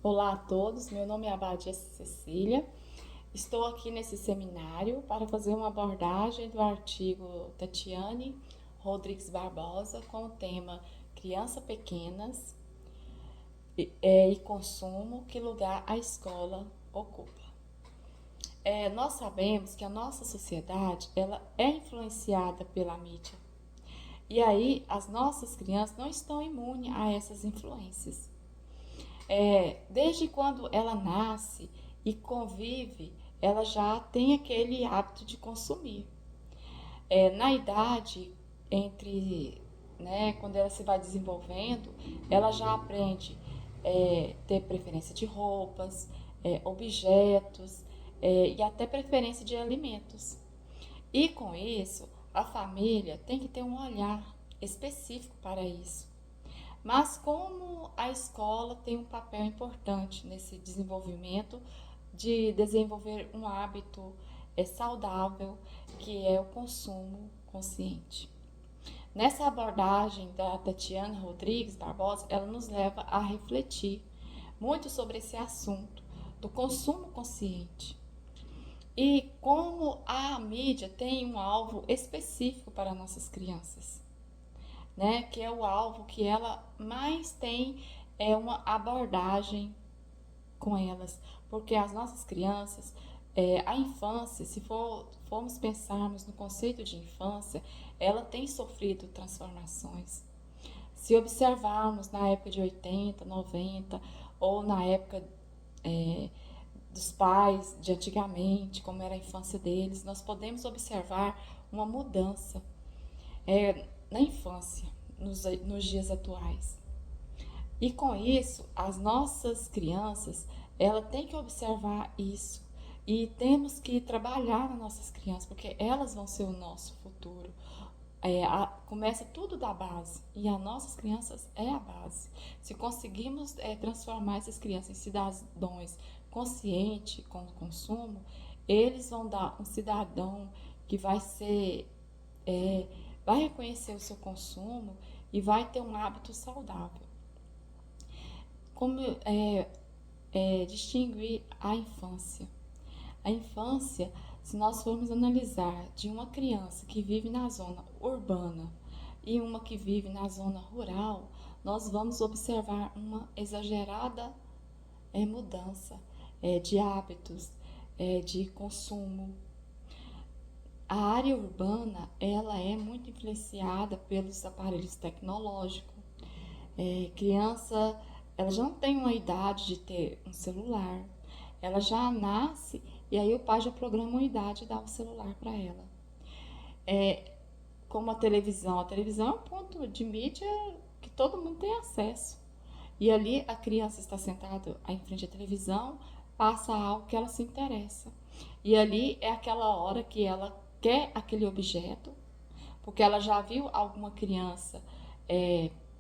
Olá a todos, meu nome é Abadia Cecília. Estou aqui nesse seminário para fazer uma abordagem do artigo Tatiane Rodrigues Barbosa com o tema Crianças Pequenas e Consumo, que lugar a escola ocupa. Nós sabemos que a nossa sociedade ela é influenciada pela mídia. E aí as nossas crianças não estão imunes a essas influências. Desde quando ela nasce e convive, ela já tem aquele hábito de consumir. Na idade entre, né, quando ela se vai desenvolvendo, ela já aprende ter preferência de roupas, objetos e até preferência de alimentos. E com isso, a família tem que ter um olhar específico para isso. Mas como a escola tem um papel importante nesse desenvolvimento de desenvolver um hábito saudável, que é o consumo consciente. Nessa abordagem da Tatiana Rodrigues Barbosa, ela nos leva a refletir muito sobre esse assunto do consumo consciente e como a mídia tem um alvo específico para nossas crianças, né? Que é o alvo que ela mais tem uma abordagem com elas, porque as nossas crianças, a infância, se formos pensarmos no conceito de infância, ela tem sofrido transformações. Se observarmos na época de 80, 90 ou na época é, dos pais de antigamente, como era a infância deles, nós podemos observar uma mudança na infância, nos dias atuais. E com isso, as nossas crianças, ela tem que observar isso. E temos que trabalhar nas nossas crianças, porque elas vão ser o nosso futuro. Começa tudo da base, e as nossas crianças é a base. Se conseguirmos transformar essas crianças em cidadãos conscientes com o consumo, eles vão dar um cidadão que vai ser, vai reconhecer o seu consumo e vai ter um hábito saudável. Como distinguir a infância? A infância, se nós formos analisar de uma criança que vive na zona urbana e uma que vive na zona rural, nós vamos observar uma exagerada mudança de hábitos, de consumo. A área urbana ela é muito influenciada pelos aparelhos tecnológicos. Criança, ela já não tem uma idade de ter um celular, ela já nasce e aí o pai já programa uma idade e dá o celular para ela. Como a televisão é um ponto de mídia que todo mundo tem acesso. E ali a criança está sentada em frente à televisão, passa algo que ela se interessa. E ali é aquela hora que ela quer aquele objeto, porque ela já viu alguma criança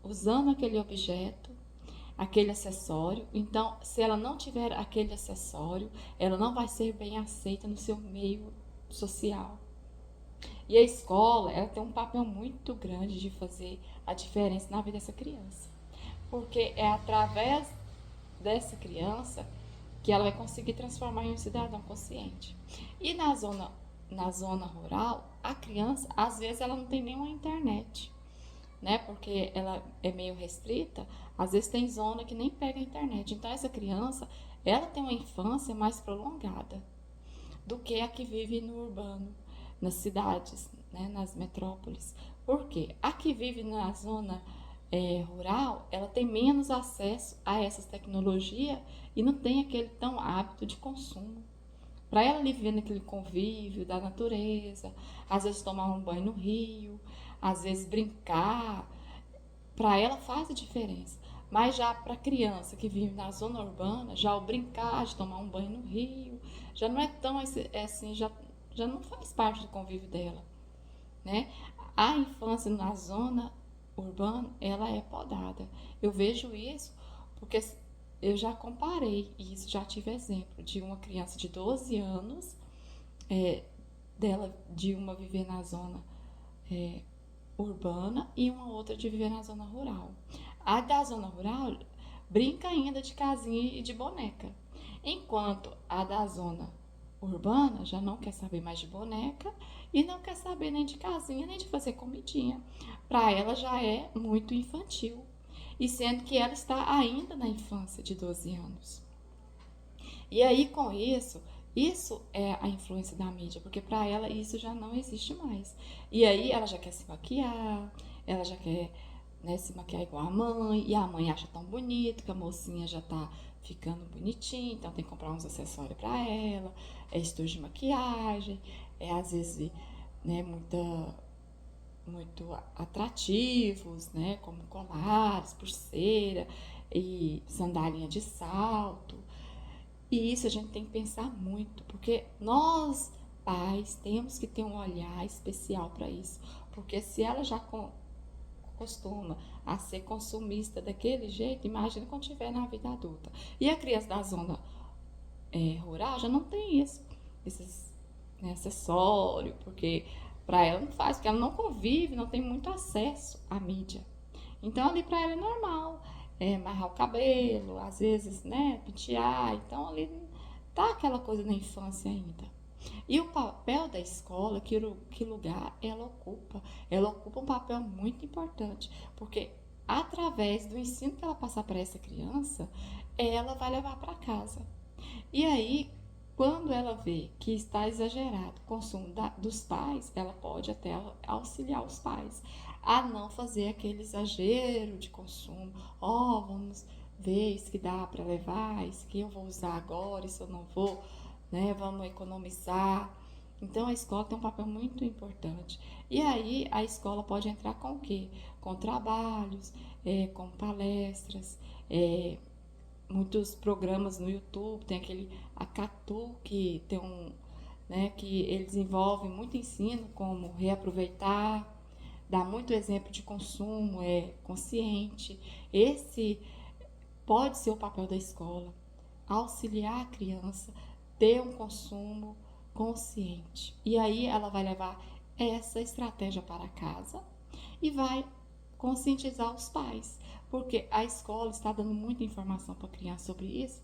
usando aquele objeto, aquele acessório. Então, se ela não tiver aquele acessório, ela não vai ser bem aceita no seu meio social. E a escola, ela tem um papel muito grande de fazer a diferença na vida dessa criança. Porque é através dessa criança que ela vai conseguir transformar em um cidadão consciente. E na zona rural, a criança, às vezes, ela não tem nenhuma internet, né? Porque ela é meio restrita, às vezes tem zona que nem pega a internet. Então essa criança, ela tem uma infância mais prolongada do que a que vive no urbano, nas cidades, né? Nas metrópoles. Por quê? A que vive na zona rural, ela tem menos acesso a essas tecnologias e não tem aquele tão hábito de consumo. Para ela ali viver naquele convívio da natureza, às vezes tomar um banho no rio, às vezes brincar, para ela faz a diferença. Mas já para a criança que vive na zona urbana, já o brincar, de tomar um banho no rio, já não é tão assim, já não faz parte do convívio dela, né? A infância na zona urbana, ela é podada. Eu vejo isso porque eu já comparei isso, já tive exemplo de uma criança de 12 anos, dela de uma viver na zona urbana e uma outra de viver na zona rural. A da zona rural, brinca ainda de casinha e de boneca. Enquanto a da zona urbana já não quer saber mais de boneca e não quer saber nem de casinha, nem de fazer comidinha. Para ela já é muito infantil. E sendo que ela está ainda na infância de 12 anos. E aí, com isso é a influência da mídia, porque para ela isso já não existe mais. E aí ela já quer se maquiar, ela já quer, né, se maquiar igual a mãe, e a mãe acha tão bonito que a mocinha já tá ficando bonitinha, então tem que comprar uns acessórios para ela, é estojo de maquiagem, é às vezes, né, muito atrativos, né, como colares, pulseira e sandalinha de salto. E isso a gente tem que pensar muito, porque nós, pais, temos que ter um olhar especial para isso. Porque se ela já costuma a ser consumista daquele jeito, imagina quando estiver na vida adulta. E a criança da zona rural já não tem isso, esses, né, acessório, porque para ela não faz, porque ela não convive, não tem muito acesso à mídia. Então ali para ela é normal, amarrar o cabelo, às vezes, né, pentear. Então ali tá aquela coisa da infância ainda. E o papel da escola, que lugar ela ocupa? Ela ocupa um papel muito importante, porque através do ensino que ela passar para essa criança, ela vai levar para casa. E aí, quando ela vê que está exagerado o consumo dos pais, ela pode até auxiliar os pais a não fazer aquele exagero de consumo. Ó, vamos ver isso que dá para levar, isso que eu vou usar agora, isso eu não vou, né? Vamos economizar. Então a escola tem um papel muito importante. E aí a escola pode entrar com o quê? Com trabalhos, com palestras, muitos programas no YouTube, tem aquele Acatu que tem né, que ele desenvolve muito ensino como reaproveitar, dá muito exemplo de consumo, consciente. Esse pode ser o papel da escola, auxiliar a criança ter um consumo consciente. E aí ela vai levar essa estratégia para casa e vai conscientizar os pais, porque a escola está dando muita informação para a criança sobre isso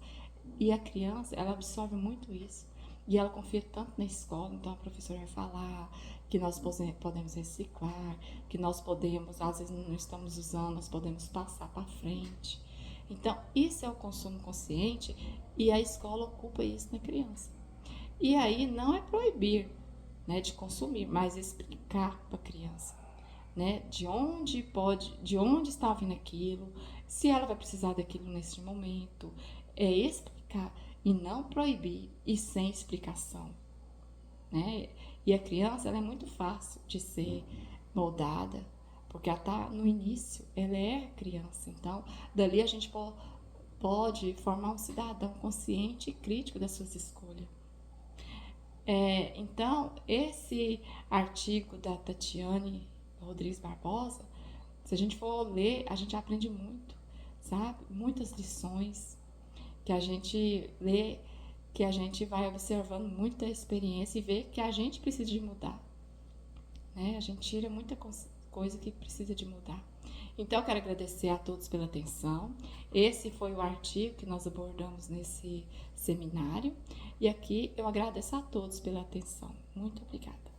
e a criança ela absorve muito isso e ela confia tanto na escola. Então a professora vai falar que nós podemos reciclar, que nós podemos, às vezes não estamos usando, nós podemos passar para frente. Então isso é o consumo consciente e a escola ocupa isso na criança. E aí não é proibir, né, de consumir, mas explicar para a criança, né, de onde está vindo aquilo, se ela vai precisar daquilo nesse momento, explicar e não proibir e sem explicação, né? E a criança ela é muito fácil de ser moldada, porque ela está no início, ela é criança, então dali a gente pode formar um cidadão consciente e crítico das suas escolhas. Então, esse artigo da Tatiane Rodrigues Barbosa, se a gente for ler, a gente aprende muito, sabe? Muitas lições que a gente lê, que a gente vai observando muita experiência e vê que a gente precisa de mudar, né? A gente tira muita coisa que precisa de mudar. Então, eu quero agradecer a todos pela atenção. Esse foi o artigo que nós abordamos nesse seminário. E aqui eu agradeço a todos pela atenção. Muito obrigada.